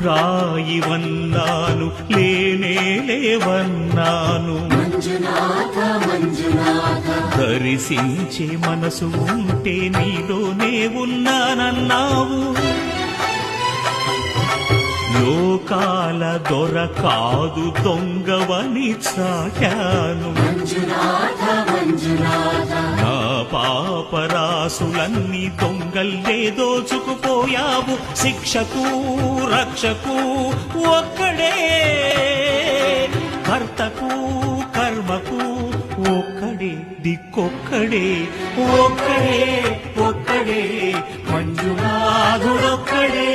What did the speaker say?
రాయివన్నాను లేనే లేవన్నాను దర్శించే మనసు ఉంటే నీలోనే ఉన్నానన్నావు లోకాల దొర కాదు దొంగవని చాటాను నా పాపరాసులన్నీ దొంగల్లే దోచుకుపోయావు శిక్షకు రక్షకు ఒక్కడే కర్తకు కర్మకు ఒక్కడే దిక్కొక్కడే ఒక్కడే ఒక్కడే మంజునాథుడొక్కడే